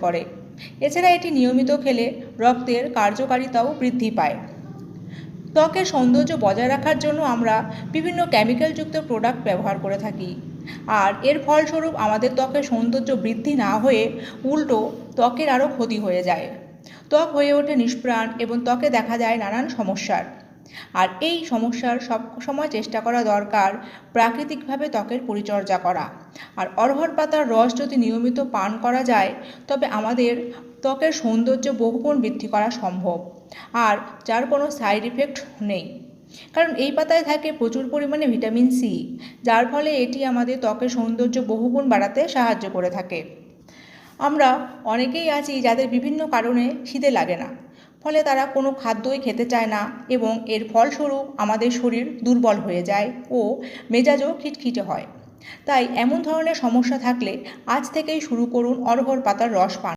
করে। এছাড়া এটি নিয়মিত খেলে রক্তের কার্যকারিতাও বৃদ্ধি পায়। ত্বকের সৌন্দর্য বজায় রাখার জন্য আমরা বিভিন্ন কেমিক্যালযুক্ত প্রোডাক্ট ব্যবহার করে থাকি, আর এর ফলস্বরূপ আমাদের ত্বকের সৌন্দর্য বৃদ্ধি না হয়ে উল্টো ত্বকের আরও ক্ষতি হয়ে যায়। ত্বক হয়ে ওঠে নিষ্প্রাণ এবং ত্বকে দেখা যায় নানান সমস্যার। আর এই সমস্যার সব সময় চেষ্টা করা দরকার প্রাকৃতিকভাবে ত্বকের পরিচর্যা করা। আর অড়হর পাতার রস যদি নিয়মিত পান করা যায় তবে আমাদের ত্বকের সৌন্দর্য বহুগুণ বৃদ্ধি করা সম্ভব, আর যার কোনো সাইড ইফেক্ট নেই। কারণ এই পাতায় থাকে প্রচুর পরিমাণে ভিটামিন সি, যার ফলে এটি আমাদের ত্বকের সৌন্দর্য বহুগুণ বাড়াতে সাহায্য করে থাকে। আমরা অনেকেই আছি যাদের বিভিন্ন কারণে খিদে লাগে না, ফলে তারা কোনো খাদ্যই খেতে চায় না এবং এর ফলস্বরূপ আমাদের শরীর দুর্বল হয়ে যায় ও মেজাজও খিটখিটে হয়। তাই এমন ধরনের সমস্যা থাকলে আজ থেকেই শুরু করুন অড়হর পাতার রস পান।